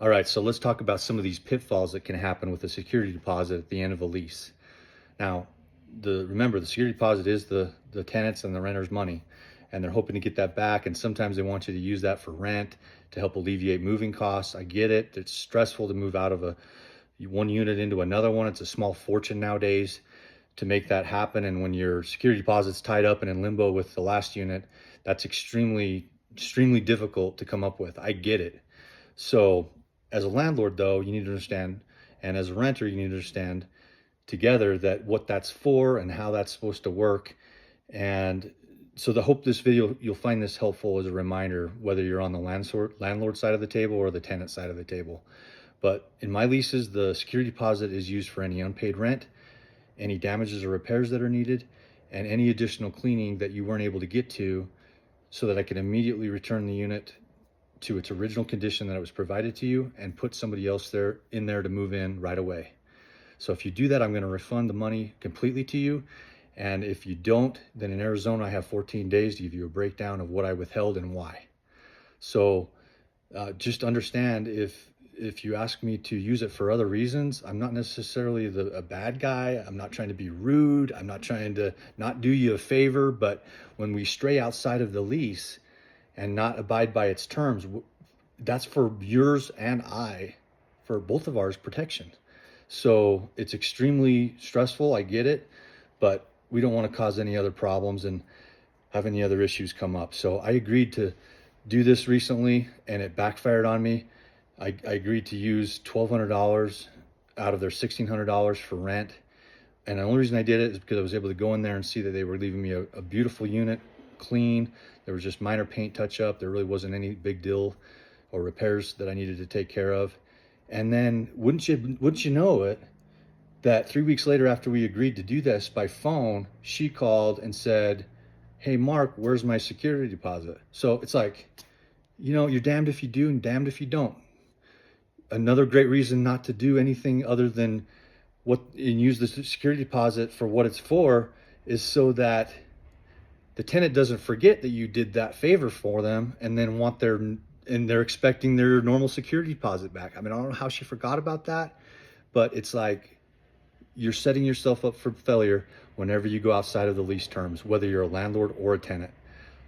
All right, so let's talk about some of these pitfalls that can happen with a security deposit at the end of a lease. Now, remember the security deposit is the tenants and the renters' money, and they're hoping to get that back. And sometimes they want you to use that for rent to help alleviate moving costs. I get it; it's stressful to move out of one unit into another one. It's a small fortune nowadays to make that happen. And when your security deposit's tied up and in limbo with the last unit, that's extremely difficult to come up with. I get it. So as a landlord, though, you need to understand, and as a renter, you need to understand together that what that's for and how that's supposed to work. And so I hope this video, you'll find this helpful as a reminder, whether you're on the landlord side of the table or the tenant side of the table. But in my leases, the security deposit is used for any unpaid rent, any damages or repairs that are needed, and any additional cleaning that you weren't able to get to, so that I can immediately return the unit to its original condition that it was provided to you and put somebody else in there to move in right away. So if you do that, I'm going to refund the money completely to you. And if you don't, then in Arizona, I have 14 days to give you a breakdown of what I withheld and why. So just understand, if you ask me to use it for other reasons, I'm not necessarily a bad guy. I'm not trying to be rude. I'm not trying to not do you a favor. But when we stray outside of the lease and not abide by its terms, that's for yours and for both of ours protection. So it's extremely stressful. I get it, but we don't want to cause any other problems and have any other issues come up. So I agreed to do this recently and it backfired on me. I agreed to use $1,200 out of their $1,600 for rent. And the only reason I did it is because I was able to go in there and see that they were leaving me a beautiful unit, clean. There was just minor paint touch up. There really wasn't any big deal or repairs that I needed to take care of. And then wouldn't you know it, that 3 weeks later, after we agreed to do this by phone, she called and said, "Hey Mark, where's my security deposit?" So it's like, you're damned if you do and damned if you don't. Another great reason not to do anything other than use the security deposit for what it's for is so that the tenant doesn't forget that you did that favor for them and then they're expecting their normal security deposit back. I mean, I don't know how she forgot about that, but it's like you're setting yourself up for failure whenever you go outside of the lease terms, whether you're a landlord or a tenant.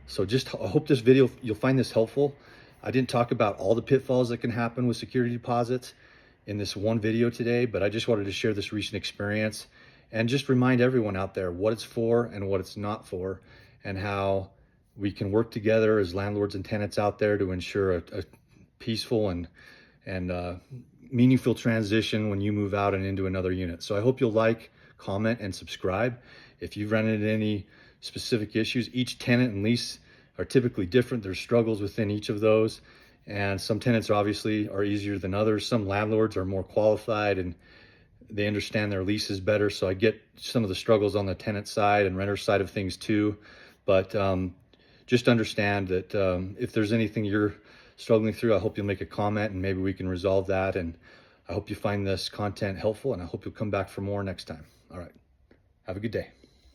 So I hope this video, you'll find this helpful. I didn't talk about all the pitfalls that can happen with security deposits in this one video today, but I just wanted to share this recent experience and just remind everyone out there what it's for and what it's not for, and how we can work together as landlords and tenants out there to ensure a peaceful and meaningful transition when you move out and into another unit. So I hope you'll like, comment, and subscribe. If you've run into any specific issues, each tenant and lease are typically different. There's struggles within each of those. And some tenants obviously are easier than others. Some landlords are more qualified and they understand their leases better. So I get some of the struggles on the tenant side and renter side of things too. But just understand that if there's anything you're struggling through, I hope you'll make a comment and maybe we can resolve that. And I hope you find this content helpful, and I hope you'll come back for more next time. All right. Have a good day.